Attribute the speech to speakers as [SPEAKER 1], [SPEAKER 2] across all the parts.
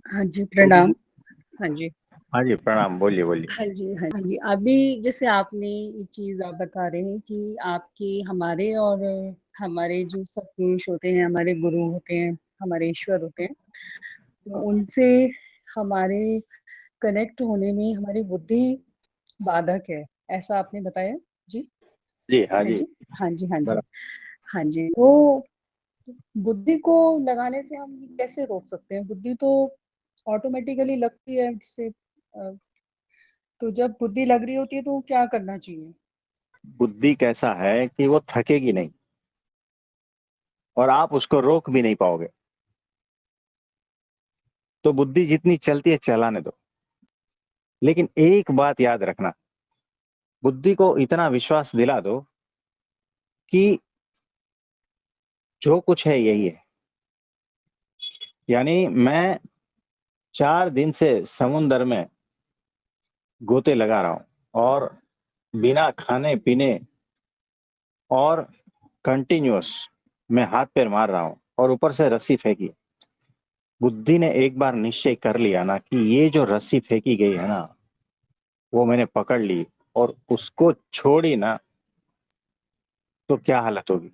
[SPEAKER 1] हाँ जी,
[SPEAKER 2] तो
[SPEAKER 1] प्रणाम। हाँ जी।
[SPEAKER 2] हाँ जी, प्रणाम। बोलिए बोलिए।
[SPEAKER 1] हाँ जी, हाँ जी। अभी जैसे आपने ये चीज़ आप बता रहे हैं कि आपके हमारे और हमारे जो सतपुरुष होते हैं, हमारे गुरु होते हैं, हमारे ईश्वर होते हैं, तो उनसे हमारे कनेक्ट होने में हमारी बुद्धि बाधक है, ऐसा आपने बताया? जी,
[SPEAKER 2] जी हाँ
[SPEAKER 1] हाँ
[SPEAKER 2] जी।
[SPEAKER 1] जी। हाँ जी, हाँ जी।
[SPEAKER 2] बराबर।
[SPEAKER 1] हाँ जी, तो बुद्धि को लगाने से हम कैसे रोक सकते हैं? बुद्धि तो ऑटोमेटिकली लगती है जिससे तो जब बुद्धि लग रही होती है तो क्या करना चाहिए?
[SPEAKER 2] बुद्धि कैसा है कि वो थकेगी नहीं और आप उसको रोक भी नहीं पाओगे। तो बुद्धि जितनी चलती है चलाने दो। लेकिन एक बात याद रखना, बुद्धि को इतना विश्वास दिला दो कि जो कुछ है यही है। यानी मैं 4 दिन से समुंदर में गोते लगा रहा हूं और बिना खाने पीने और कंटिन्यूअस मैं हाथ पैर मार रहा हूं और ऊपर से रस्सी फेंकी। बुद्धि ने एक बार निश्चय कर लिया ना कि ये जो रस्सी फेंकी गई है ना, वो मैंने पकड़ ली और उसको छोड़ी ना, तो क्या हालत होगी।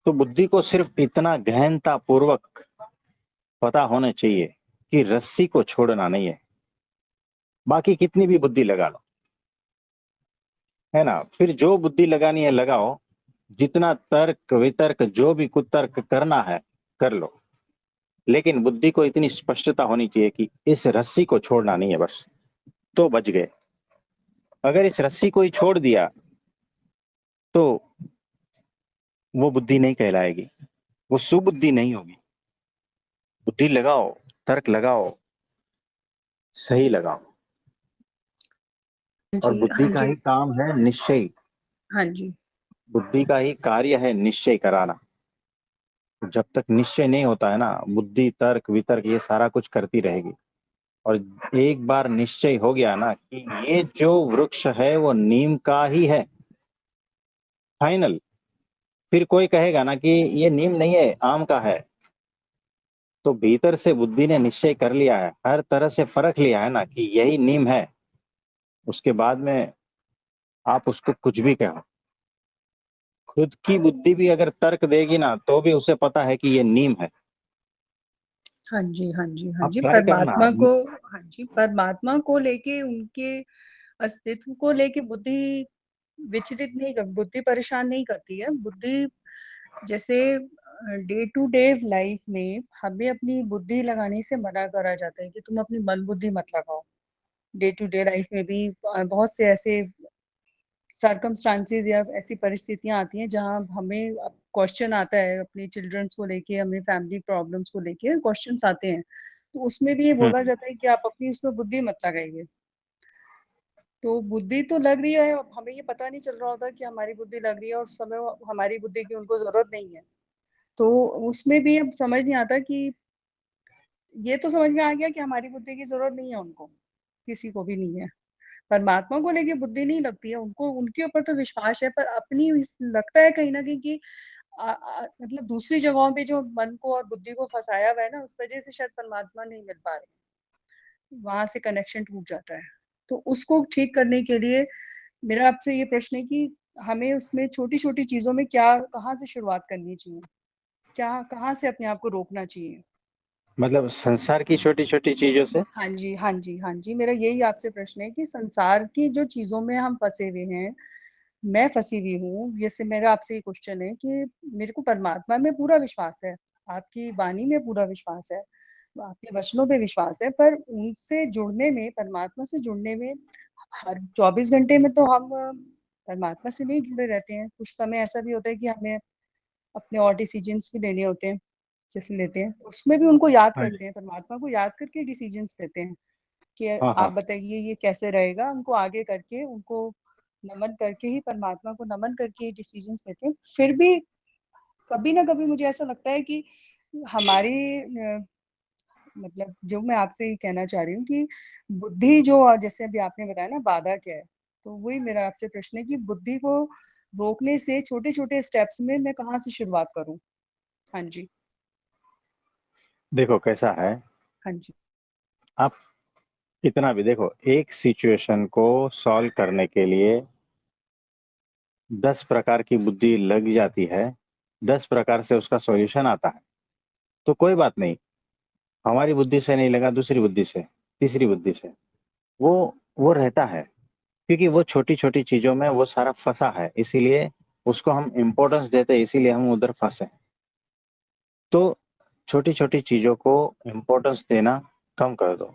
[SPEAKER 2] तो बुद्धि को सिर्फ इतना गहनता पूर्वक पता होना चाहिए कि रस्सी को छोड़ना नहीं है। बाकी कितनी भी बुद्धि लगा लो, है ना, फिर जो बुद्धि लगानी है लगाओ। जितना तर्क वितर्क जो भी कुतर्क करना है कर लो। लेकिन बुद्धि को इतनी स्पष्टता होनी चाहिए कि इस रस्सी को छोड़ना नहीं है बस, तो बच गए। अगर इस रस्सी को ही छोड़ दिया तो वो बुद्धि नहीं कहलाएगी, वो सुबुद्धि नहीं होगी। बुद्धि लगाओ, तर्क लगाओ, सही लगाओ।
[SPEAKER 1] हाँ
[SPEAKER 2] और
[SPEAKER 1] जी,
[SPEAKER 2] बुद्धि
[SPEAKER 1] हाँ
[SPEAKER 2] का
[SPEAKER 1] जी,
[SPEAKER 2] ही काम है निश्चय।
[SPEAKER 1] हाँ जी,
[SPEAKER 2] बुद्धि का ही कार्य है निश्चय कराना। जब तक निश्चय नहीं होता है ना, बुद्धि तर्क वितर्क ये सारा कुछ करती रहेगी। और एक बार निश्चय हो गया ना कि ये जो वृक्ष है वो नीम का ही है, फाइनल। फिर कोई कहेगा ना कि ये नीम नहीं है, आम का है, तो भीतर से बुद्धि ने निश्चय कर लिया है, हर तरह से परख लिया है ना कि यही नीम है। उसके बाद में आप उसको कुछ भी कहो। खुद की बुद्धि भी अगर तर्क देगी ना तो भी उसे पता है कि ये नीम है।
[SPEAKER 1] हाँ जी, हाँ जी, हाँ
[SPEAKER 2] आप
[SPEAKER 1] जी।
[SPEAKER 2] ट्राई करना।
[SPEAKER 1] परमात्मा को हाँ जी, परमात्मा को लेके उनके अस्तित्व को लेके बुद्धि विचलित नहीं कर बुद्धि परेशान नहीं करती है। बुद्धि जैसे डे टू डे लाइफ में हमें अपनी बुद्धि लगाने से मना करा जाता है कि तुम अपनी मन बुद्धि मत लगाओ। डे टू डे लाइफ में भी बहुत से ऐसे सर्कमस्टांसेस या ऐसी परिस्थितियां आती हैं जहां हमें क्वेश्चन आता है अपने चिल्ड्रंस को लेके, हमें फैमिली प्रॉब्लम्स को लेके क्वेश्चंस आते हैं। तो उसमें भी ये बोला
[SPEAKER 2] हम्म।
[SPEAKER 1] जाता है कि आप अपनी उसमें बुद्धि मत लगाइए। तो बुद्धि तो लग रही है, अब हमें ये पता नहीं चल रहा होता कि हमारी बुद्धि लग रही है और उस समय हमारी बुद्धि की उनको जरूरत नहीं है। तो उसमें भी अब समझ नहीं आता कि ये तो समझ में आ गया कि हमारी बुद्धि की जरूरत नहीं है उनको, किसी को भी नहीं है। परमात्मा को लेके बुद्धि नहीं लगती है उनको, उनके ऊपर तो विश्वास है, पर अपनी लगता है कहीं ना कहीं कि मतलब दूसरी जगहों पे जो मन को और बुद्धि को फंसाया हुआ है ना, उस वजह से शायद परमात्मा नहीं मिल पा रहे, वहां से कनेक्शन टूट जाता है। तो उसको ठीक करने के लिए मेरा आपसे ये प्रश्न है कि हमें उसमें छोटी छोटी चीजों में क्या कहाँ से शुरुआत करनी चाहिए, क्या कहाँ से अपने आप को रोकना चाहिए?
[SPEAKER 2] मतलब संसार की छोटी छोटी चीजों से।
[SPEAKER 1] हाँ जी, हाँ जी, हाँ जी, मेरा यही आपसे प्रश्न है कि संसार की जो चीजों में हम फंसे हुए हैं, मैं फंसी हुई हूँ, जैसे मेरा आपसे ये क्वेश्चन है कि मेरे को परमात्मा में पूरा विश्वास है, आपकी वाणी में पूरा विश्वास है, आपके वचनों पे विश्वास है, पर उनसे जुड़ने में, परमात्मा से जुड़ने में हर 24 घंटे में तो हम परमात्मा से नहीं जुड़े रहते हैं। कुछ समय ऐसा भी होता है कि हमें अपने और डिसीजंस भी लेने होते हैं, जैसे लेते हैं, उसमें भी उनको याद
[SPEAKER 2] हाँ जी।
[SPEAKER 1] करते हैं, परमात्मा को याद करके डिसीजंस लेते हैं कि
[SPEAKER 2] हाँ
[SPEAKER 1] आप
[SPEAKER 2] हाँ।
[SPEAKER 1] बताइए ये कैसे रहेगा, उनको आगे करके, उनको नमन करके ही, परमात्मा को नमन करके ही डिसीजंस लेते हैं। फिर भी कभी ना कभी मुझे ऐसा लगता है कि हमारी मतलब जो मैं आपसे ये कहना चाह रही हूँ कि बुद्धि जो, जैसे अभी आपने बताया ना बाधा क्या है, तो वही मेरा आपसे प्रश्न है कि बुद्धि को रोकने से छोटे छोटे स्टेप्स में मैं कहाँ से शुरुआत करूँ? हाँ जी,
[SPEAKER 2] देखो कैसा है,
[SPEAKER 1] हाँ जी।
[SPEAKER 2] आप कितना भी देखो, एक सिचुएशन को सॉल्व करने के लिए 10 प्रकार की बुद्धि लग जाती है, 10 प्रकार से उसका सॉल्यूशन आता है। तो कोई बात नहीं, हमारी बुद्धि से नहीं लगा, दूसरी बुद्धि से, तीसरी बुद्धि से, वो रहता है, क्योंकि वो छोटी-छोटी चीज़ों में वो सारा फँसा है, इसीलिए उसको हम इम्पोर्टेंस देते हैं, इसीलिए हम उधर फँसे हैं। तो छोटी-छोटी चीज़ों को इम्पोर्टेंस देना कम कर दो।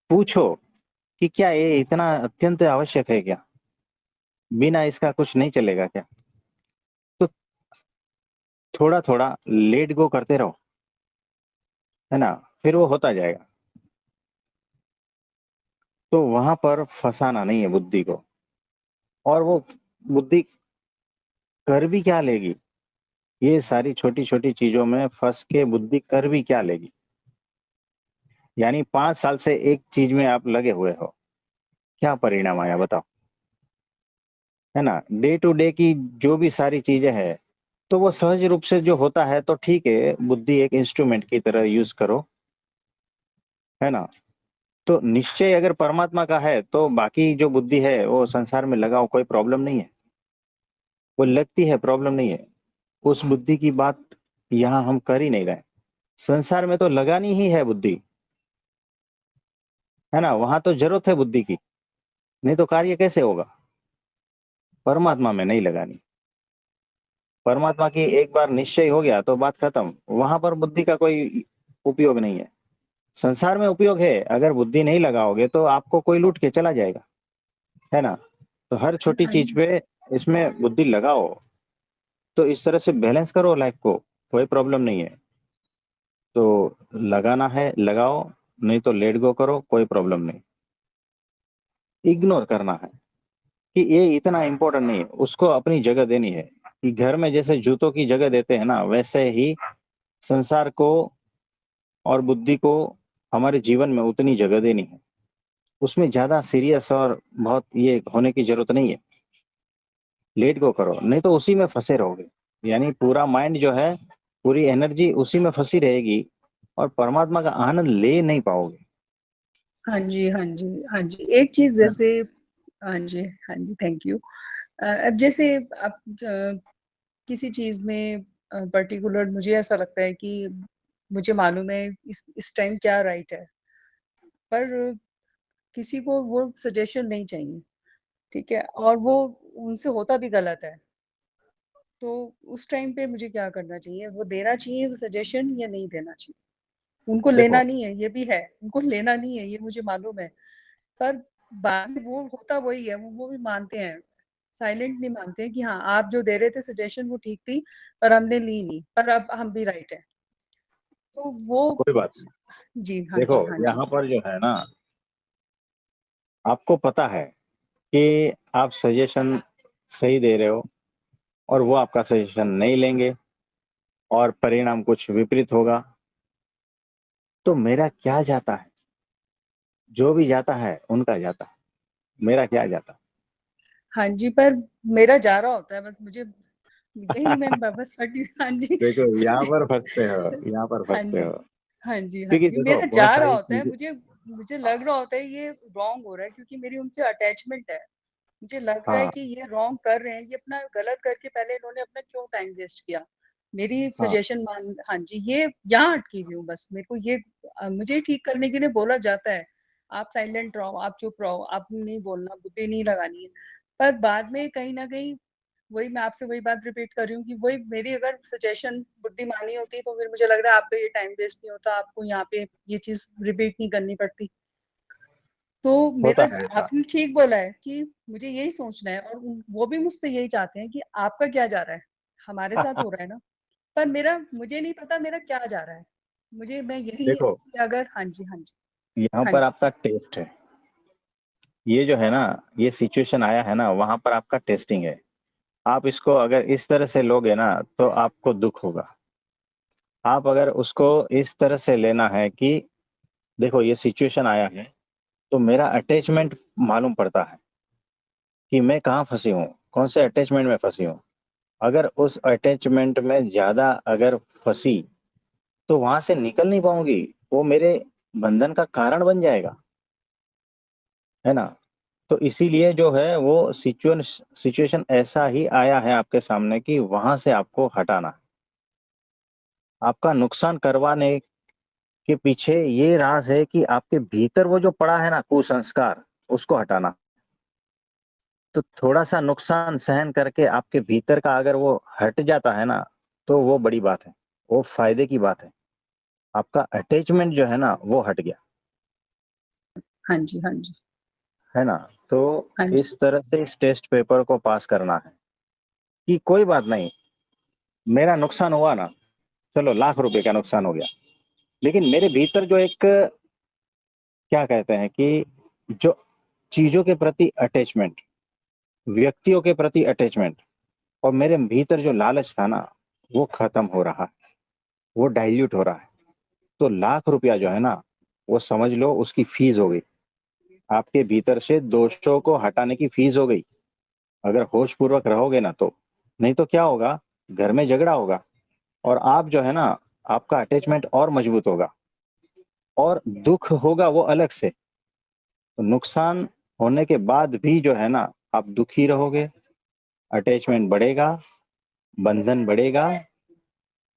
[SPEAKER 2] पूछो कि क्या ये इतना अत्यंत आवश्यक है क्या? बिना इसका कुछ नहीं चलेगा क्या? तो थोड़ा-थोड़ा लेट गो करते रहो, है ना? फिर वो होता जाएगा। तो वहाँ पर फँसाना नहीं है बुद्धि को, और वो बुद्धि कर भी क्या लेगी? ये सारी छोटी-छोटी चीज़ों में फँस के बुद्धि कर भी क्या लेगी? यानी 5 साल से एक चीज़ में आप लगे हुए हो, क्या परिणाम आया बताओ? है ना? डे टू डे की जो भी सारी चीज़ें हैं, तो वो सहज रूप से जो होता है तो ठीक है, बुद्धि एक इंस्ट्रूमेंट की तरह यूज़ करो, है ना? तो निश्चय अगर परमात्मा का है, तो बाकी जो बुद्धि है वो संसार में लगाओ, कोई प्रॉब्लम नहीं है। वो लगती है, प्रॉब्लम नहीं है। उस बुद्धि की बात यहाँ हम कर ही नहीं रहे। संसार में तो लगानी ही है बुद्धि, है ना? वहाँ तो ज़रूरत है बुद्धि की, नहीं तो कार्य कैसे होगा? परमात्मा में नहीं लगानी। परमात्मा की एक बार निश्चय हो गया तो बात खत्म, वहाँ पर बुद्धि का कोई उपयोग नहीं है। संसार में उपयोग है, अगर बुद्धि नहीं लगाओगे तो आपको कोई लूट के चला जाएगा, है ना? तो हर छोटी
[SPEAKER 1] हाँ
[SPEAKER 2] चीज़ पे इसमें बुद्धि लगाओ, तो इस तरह से बैलेंस करो लाइफ को, कोई प्रॉब्लम नहीं है। तो लगाना है लगाओ, नहीं तो लेट गो करो, कोई प्रॉब्लम नहीं। इग्नोर करना है कि ये इतना इम्पोर्टेंट नहीं है, उसको अपनी जगह देनी है, कि घर में जैसे जूतों की जगह देते हैं ना, वैसे ही संसार को और बुद्धि को हमारे जीवन में उतनी जगह देनी है। उसमें ज़्यादा सीरियस और बहुत ये होने की ज़रूरत नहीं है। लेट गो करो, नहीं तो उसी में फँसे रहोगे। यानी पूरा माइंड जो है, पूरी एनर्जी उसी में फँसी रहेगी और परमात्मा का आनंद ले नहीं पाओगे।
[SPEAKER 1] हाँ जी, हाँ जी, हाँ जी। एक चीज़ जैसे हाँ जी, हाँ जी, थैंक यू। अब जैसे आप किसी चीज़ में पर्टिकुलर मुझे ऐसा लगता है कि मुझे मालूम है इस टाइम क्या राइट है, पर किसी को वो सजेशन नहीं चाहिए, ठीक है? और वो उनसे होता भी गलत है, तो उस टाइम पे मुझे क्या करना चाहिए? वो देना चाहिए सजेशन या नहीं देना चाहिए? उनको लेना
[SPEAKER 2] देखो,
[SPEAKER 1] नहीं है, ये भी है, उनको लेना नहीं है, ये मुझे मालूम है, पर बाद में वो होता वही है, वो भी मानते हैं, साइलेंट नहीं मानते हैं कि हाँ, आप जो दे रहे थे सजेशन वो ठीक थी, पर हमने ली नहीं, पर अब हम भी राइट हैं। तो वो
[SPEAKER 2] कोई बात नहीं।
[SPEAKER 1] जी, हाँ
[SPEAKER 2] देखो,
[SPEAKER 1] जी, हाँ जी।
[SPEAKER 2] यहाँ पर जो है ना, आपको पता है कि आप सजेशन सही दे रहे हो और वो आपका सजेशन नहीं लेंगे और परिणाम कुछ विपरीत होगा, तो मेरा क्या जाता है? जो भी जाता है, उनका जाता है, मेरा क्या जाता?
[SPEAKER 1] हाँ जी, पर मेरा जा रहा होता है, बस मुझे यही मैं बस फटी हाँ जी,
[SPEAKER 2] देखो,
[SPEAKER 1] हाँ
[SPEAKER 2] यहाँ
[SPEAKER 1] जी।
[SPEAKER 2] पर फँसते हो, यहाँ पर
[SPEAKER 1] हाँ
[SPEAKER 2] फँसते
[SPEAKER 1] जी,
[SPEAKER 2] हो।
[SPEAKER 1] हाँ जी, हाँ
[SPEAKER 2] क्योंकि
[SPEAKER 1] जी,
[SPEAKER 2] देखो,
[SPEAKER 1] मेरा
[SPEAKER 2] बहुत
[SPEAKER 1] जा रहा
[SPEAKER 2] सारी
[SPEAKER 1] होता है,
[SPEAKER 2] चीज़ें।
[SPEAKER 1] मुझे मुझे लग रहा होता है ये रॉन्ग हो रहा है क्योंकि मेरी उनसे अटैचमेंट है। मुझे लग रहा है
[SPEAKER 2] हाँ,
[SPEAKER 1] कि ये रॉन्ग कर रहे हैं, ये अपना गलत करके पहले इन्होंने अपना क्यों टाइम वेस्ट किया? मेरी
[SPEAKER 2] हाँ,
[SPEAKER 1] सजेशन मान हाँ जी, ये यहाँ अटकी हुई हूँ बस। मेरे को ये मुझे ठीक करने के लिए बोला जाता है, आप साइलेंट रहो, आप चुप रहो, आपने नहीं बोलना, बुद्धि नहीं लगानी है। पर बाद में कहीं न कहीं वही मैं आपसे वही बात रिपीट कर रही हूँ कि वही मेरी अगर सजेशन बुद्धि मानी होती तो फिर मुझे लग रहा है आपका ये टाइम वेस्ट नहीं होता, आपको यहाँ पे ये चीज़ रिपीट नहीं करनी पड़ती। तो मेरा
[SPEAKER 2] होता है ऐसा।
[SPEAKER 1] आपने ठीक बोला है कि मुझे यही सोचना है और वो भी मुझसे यही चाहते हैं कि आपका क्या जा रहा है? हमारे साथ हो रहा है ना, पर मेरा मुझे नहीं पता मेरा क्या जा रहा है। मुझे मैं यही
[SPEAKER 2] देखो,
[SPEAKER 1] अगर हाँ जी, हाँ जी,
[SPEAKER 2] यहाँ
[SPEAKER 1] हाँ
[SPEAKER 2] पर
[SPEAKER 1] जी,
[SPEAKER 2] आपका टेस्ट है। ये जो है ना, ये सिचुएशन आया है ना, वहाँ पर आपका टेस्टिंग है। आप इसको अगर इस तरह से लोगे ना, तो आपको दुःख होगा। आप अगर उसको इस तरह से लेना है कि देखो, ये सिचुएशन आया है, तो मेरा अटैचमेंट मालूम पड़ता है कि मैं कहाँ फँसी हूँ, कौन से अटैचमेंट में फँसी हूँ। अगर उस अटैचमेंट में ज़्यादा अगर फँसी, तो वहाँ से निकल नहीं पाऊँगी। वो मेरे बंधन का कारण बन जाएगा, है ना। तो इसीलिए जो है वो सिचुएशन ऐसा ही आया है आपके सामने कि वहां से आपको हटाना है। आपका नुकसान करवाने के पीछे ये राज है कि आपके भीतर वो जो पड़ा है ना कुसंस्कार, उसको हटाना। तो थोड़ा सा नुकसान सहन करके आपके भीतर का अगर वो हट जाता है ना, तो वो बड़ी बात है, वो फायदे की बात है। आपका अटैचमेंट जो है ना वो हट गया,
[SPEAKER 1] हाँ जी, हाँ जी,
[SPEAKER 2] है ना। तो
[SPEAKER 1] हाँ
[SPEAKER 2] इस
[SPEAKER 1] जी,
[SPEAKER 2] तरह से इस टेस्ट पेपर को पास करना है कि कोई बात नहीं, मेरा नुकसान हुआ ना, चलो लाख रुपए का नुकसान हो गया, लेकिन मेरे भीतर जो एक क्या कहते हैं कि जो चीजों के प्रति अटैचमेंट, व्यक्तियों के प्रति अटैचमेंट और मेरे भीतर जो लालच था ना, वो खत्म हो रहा है, वो डाइल्यूट हो रहा है। तो लाख रुपया जो है ना, वो समझ लो उसकी फीस हो गई, आपके भीतर से दोषों को हटाने की फीस हो गई। अगर होश पूर्वक रहोगे ना तो, नहीं तो क्या होगा, घर में झगड़ा होगा और आप जो है ना, आपका अटैचमेंट और मजबूत होगा और दुख होगा वो अलग से। तो नुकसान होने के बाद भी जो है ना, आप दुखी रहोगे, अटैचमेंट बढ़ेगा, बंधन बढ़ेगा,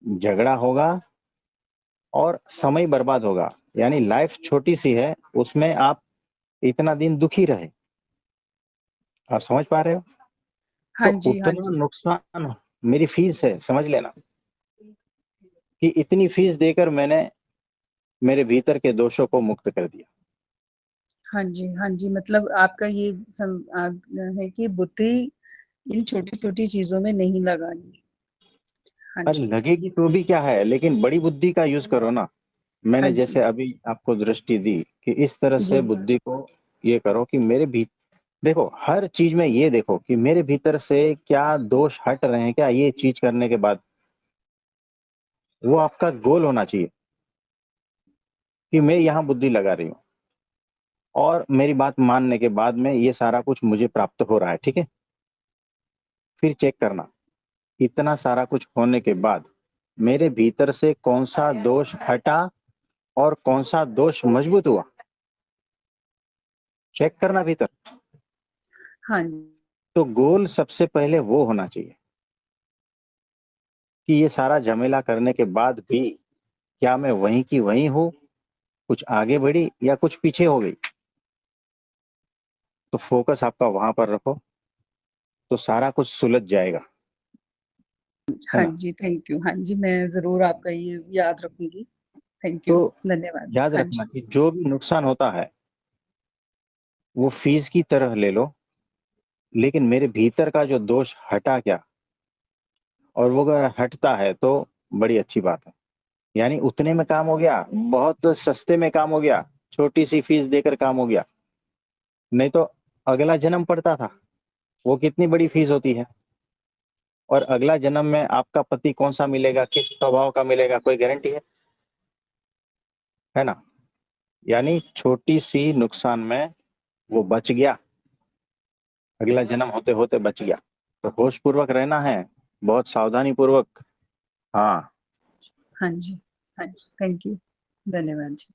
[SPEAKER 2] झगड़ा होगा और समय बर्बाद होगा। यानी लाइफ छोटी सी है, उसमें आप इतना दिन दुखी रहे। आप समझ पा रहे हो?
[SPEAKER 1] हाँ
[SPEAKER 2] तो
[SPEAKER 1] जी, हाँ
[SPEAKER 2] उतना
[SPEAKER 1] जी,
[SPEAKER 2] नुकसान मेरी फीस है, समझ लेना कि इतनी फीस देकर मैंने मेरे भीतर के दोषों को मुक्त कर दिया।
[SPEAKER 1] हाँ जी, हाँ जी, मतलब आपका ये है कि बुद्धि इन छोटी-छोटी चीज़ों में नहीं लगानी। हाँ
[SPEAKER 2] अरे
[SPEAKER 1] जी,
[SPEAKER 2] लगेगी तो भी क्या है, लेकिन बड़ी बुद्धि का यूज करो ना।
[SPEAKER 1] हाँ
[SPEAKER 2] मैंने
[SPEAKER 1] जी,
[SPEAKER 2] जैसे अभी आपको दृष्टि दी कि इस तरह से
[SPEAKER 1] जी,
[SPEAKER 2] बुद्धि को ये करो कि मेरे भी देखो, हर चीज में ये देखो कि मेरे भीतर से क्या दोष हट रहे हैं क्या, ये चीज करने के बाद वो आपका गोल होना चाहिए कि मैं यहाँ बुद्धि लगा रही हूँ और मेरी बात मानने के बाद में ये सारा कुछ मुझे प्राप्त हो रहा है, ठीक है। फिर चेक करना, इतना सारा कुछ होने के बाद मेरे भीतर से कौन सा दोष हटा और कौन सा दोष मजबूत हुआ, चेक करना भीतर।
[SPEAKER 1] हाँ,
[SPEAKER 2] तो गोल सबसे पहले वो होना चाहिए कि ये सारा झमेला करने के बाद भी क्या मैं वहीं की वहीं हूँ, कुछ आगे बढ़ी या कुछ पीछे हो गई। तो फोकस आपका वहां पर रखो, तो सारा कुछ सुलझ जाएगा, है
[SPEAKER 1] हाँ
[SPEAKER 2] ना।
[SPEAKER 1] जी, थैंक यू। हाँ जी, मैं ज़रूर आपका ये याद रखूँगी। थैंक
[SPEAKER 2] तो
[SPEAKER 1] यू, धन्यवाद।
[SPEAKER 2] याद
[SPEAKER 1] हाँ
[SPEAKER 2] रखना
[SPEAKER 1] जी,
[SPEAKER 2] कि जो भी नुकसान होता है वो फीस की तरह ले लो, लेकिन मेरे भीतर का जो दोष हटा क्या, और वो अगर हटता है तो बड़ी अच्छी बात है। यानी उतने में काम हो गया, बहुत सस्ते में काम हो गया, छोटी सी फीस देकर काम हो गया। नहीं तो अगला जन्म पड़ता था, वो कितनी बड़ी फीस होती है। और अगला जन्म में आपका पति कौन सा मिलेगा, किस स्वभाव का मिलेगा, कोई गारंटी है ना। यानी छोटी सी नुकसान में वो बच गया, अगला जन्म होते होते बच गया। तो होश पूर्वक रहना है, बहुत सावधानी पूर्वक। हाँ।
[SPEAKER 1] हाँ जी, हाँ जी, थैंक यू, धन्यवाद जी।